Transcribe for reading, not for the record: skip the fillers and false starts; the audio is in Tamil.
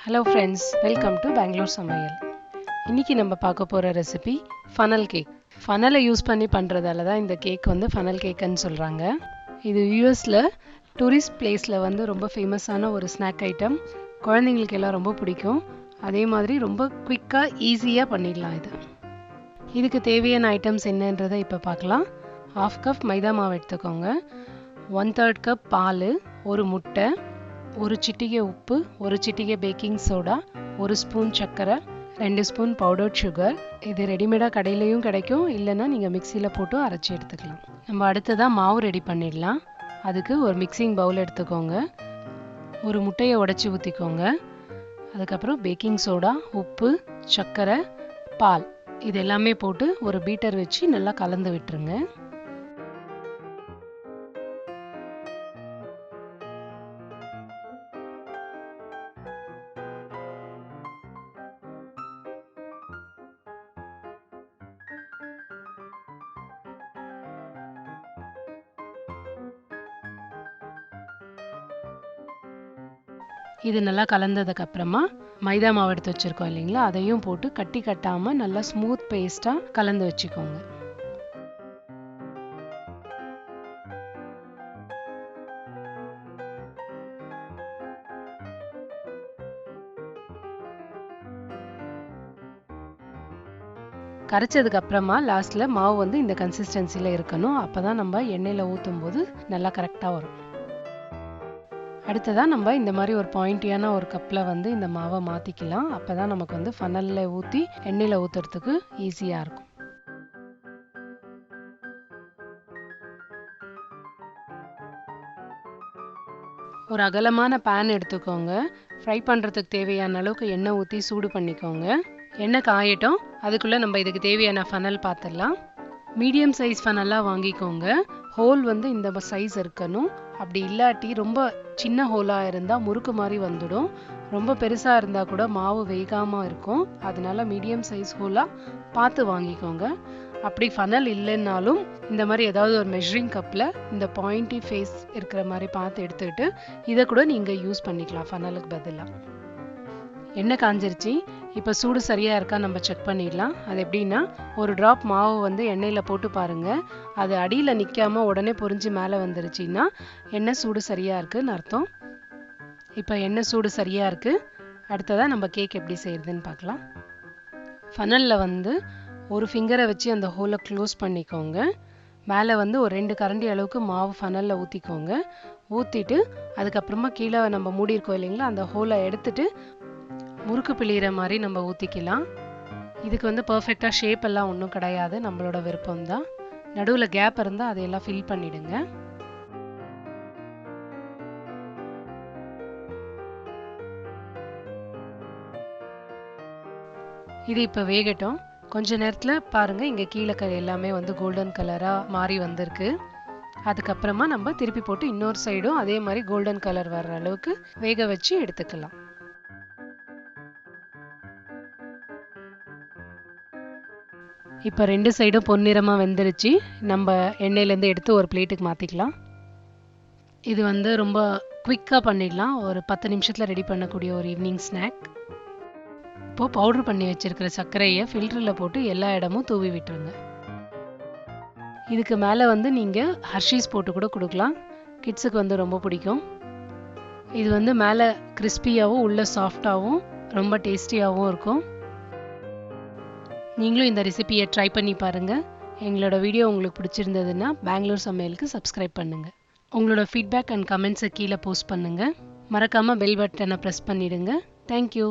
Hello friends, welcome to Bangalore Samayal. இன்னைக்கு நம்ம பார்க்க போற recipe funnel cake. funnel use பண்ணி பண்றதால தான் இந்த கேக் வந்து funnel cake ன்னு சொல்றாங்க. இது யுஎஸ்ல டூரிஸ்ட் பிளேஸ்ல வந்து ரொம்ப ஃபேமஸான ஒரு ஸ்நாக் ஐட்டம். குழந்தைகளுக்கு எல்லாம் ரொம்ப பிடிக்கும். அதே மாதிரி ரொம்ப குயிக்கா ஈஸியா பண்ணிடலாம் இது. இதுக்கு தேவையான ஐட்டம்ஸ் என்னன்றதை இப்ப பார்க்கலாம். 1/2 கப் மைதா மாவு எடுத்துக்கோங்க. 1/3 கப் பால், ஒரு முட்டை, ஒரு சிட்டிகை உப்பு, ஒரு சிட்டிகை பேக்கிங் சோடா, ஒரு ஸ்பூன் சர்க்கரை, 2 ஸ்பூன் பவுடர்ட் சுகர். இது ரெடிமேடா கடையிலயும் கிடைக்கும், இல்லைன்னா நீங்க மிக்சியில போட்டு அரைச்சி எடுத்துக்கலாம். நம்ம அடுத்ததா மாவு ரெடி பண்ணிடலாம். அதுக்கு ஒரு மிக்சிங் பவுல் எடுத்துக்கோங்க. ஒரு முட்டையை உடைச்சி ஊற்றிக்கோங்க. அதுக்கப்புறம் பேக்கிங் சோடா, உப்பு, சர்க்கரை, பால் இது எல்லாமே போட்டு ஒரு பீட்டர் வச்சு நல்லா கலந்து விட்டுருங்க. இது நல்லா கலந்ததுக்கு அப்புறமா மைதா மாவு எடுத்து வச்சிருக்கோம் இல்லைங்களா, அதையும் போட்டு கட்டி கட்டாம நல்லா ஸ்மூத் பேஸ்டா கலந்து வச்சுக்கோங்க. கரைச்சதுக்கு அப்புறமா லாஸ்ட்ல மாவு வந்து இந்த கன்சிஸ்டன்சில இருக்கணும். அப்பதான் நம்ம எண்ணெயில ஊத்தும் போது நல்லா கரெக்டா வரும். அடுத்ததா நம்ம இந்த மாதிரி ஒரு பாயிண்டியான ஒரு கப்ல வந்து இந்த மாவை மாத்திக்கலாம். அப்பதான் நமக்கு வந்து ஃபனல்ல ஊத்தி எண்ணெயில ஊத்துறதுக்கு ஈஸியா இருக்கும். ஒரு அகலமான பேன் எடுத்துக்கோங்க. ஃப்ரை பண்றதுக்கு தேவையான அளவுக்கு எண்ணெய் ஊத்தி சூடு பண்ணிக்கோங்க. எண்ணெய் காயட்டும். அதுக்குள்ள நம்ம இதுக்கு தேவையான ஃபனல் பார்த்துடலாம். மீடியம் சைஸ் ஃபனலா வாங்கிக்கோங்க. ஹோல் வந்து இந்த சைஸ் இருக்கணும். அப்படி இல்லாட்டி ரொம்ப சின்ன ஹோலா இருந்தா முறுக்கு மாதிரி வந்துடும். ரொம்ப பெருசா இருந்தா கூட மாவு வேகாம இருக்கும். அதனால மீடியம் சைஸ் ஹோலா பார்த்து வாங்கிக்கோங்க. அப்படி ஃபனல் இல்லைன்னாலும் இந்த மாதிரி ஏதாவது ஒரு மெஷரிங் கப்ல இந்த பாயிண்டி ஃபேஸ் இருக்கிற மாதிரி பார்த்து எடுத்துக்கிட்டு இதை கூட நீங்க யூஸ் பண்ணிக்கலாம் ஃபனலுக்கு பதிலா. எண்ணெய் காஞ்சிருச்சு. இப்போ சூடு சரியா இருக்கா நம்ம செக் பண்ணிடலாம். அது எப்படின்னா, ஒரு டிராப் மாவு வந்து எண்ணெயில போட்டு பாருங்க. அது அடியில நிக்காம உடனே பொரிஞ்சு மேலே வந்துருச்சுன்னா எண்ணெய் சூடு சரியா இருக்குன்னு அர்த்தம். இப்போ எண்ணெய் சூடு சரியா இருக்கு. அடுத்ததா நம்ம கேக் எப்படி செய்யறதுன்னு பார்க்கலாம். ஃபனல்ல வந்து ஒரு ஃபிங்கரை வச்சு அந்த ஹோலை க்ளோஸ் பண்ணிக்கோங்க. மேலே வந்து ஒரு 2 கரண்டி அளவுக்கு மாவு ஃபனல்ல ஊற்றிக்கோங்க. ஊற்றிட்டு அதுக்கப்புறமா கீழே நம்ம மூடி இருக்கோம் இல்லைங்களா, அந்த ஹோலை எடுத்துட்டு முறுக்கு பிழிகிற மாதிரி நம்ம ஊற்றிக்கலாம். இதுக்கு வந்து பர்ஃபெக்டாக ஷேப் எல்லாம் ஒன்றும் கிடையாது, நம்மளோட விருப்பம் தான். நடுவில் கேப் இருந்தால் அதையெல்லாம் ஃபில் பண்ணிடுங்க. இது இப்போ வேகட்டும். கொஞ்ச நேரத்தில் பாருங்க, இங்கே கீழே எல்லாமே வந்து கோல்டன் கலராக மாறி வந்திருக்கு. அதுக்கப்புறமா நம்ம திருப்பி போட்டு இன்னொரு சைடும் அதே மாதிரி கோல்டன் கலர் வர்ற அளவுக்கு வேக வச்சு எடுத்துக்கலாம். இப்போ 2 சைடும் பொன்னிறமா வெந்துருச்சு. நம்ம எண்ணெயிலேருந்து எடுத்து ஒரு பிளேட்டுக்கு மாற்றிக்கலாம். இது வந்து ரொம்ப குவிக்காக பண்ணிடலாம். ஒரு 10 நிமிஷத்தில் ரெடி பண்ணக்கூடிய ஒரு ஈவினிங் ஸ்நாக். இப்போது பவுடர் பண்ணி வச்சிருக்கிற சர்க்கரையை ஃபில்டரில் போட்டு எல்லா இடமும் தூவி விட்டுருங்க. இதுக்கு மேலே வந்து நீங்கள் ஹர்ஷீஸ் போட்டு கூட கொடுக்கலாம். கிட்ஸுக்கு வந்து ரொம்ப பிடிக்கும். இது வந்து மேலே கிறிஸ்பியாகவும் உள்ள சாஃப்டாகவும் ரொம்ப டேஸ்டியாகவும் இருக்கும். நீங்களும் இந்த ரெசிபியை ட்ரை பண்ணி பாருங்க. எங்களோட வீடியோ உங்களுக்கு பிடிச்சிருந்ததுன்னா பெங்களூர் சமையலுக்கு சப்ஸ்கிரைப் பண்ணுங்க. உங்களோட ஃபீட்பேக் அண்ட் கமெண்ட்ஸை கீழே போஸ்ட் பண்ணுங்க. மறக்காம பெல் பட்டனை ப்ரெஸ் பண்ணிடுங்க. தேங்க்யூ.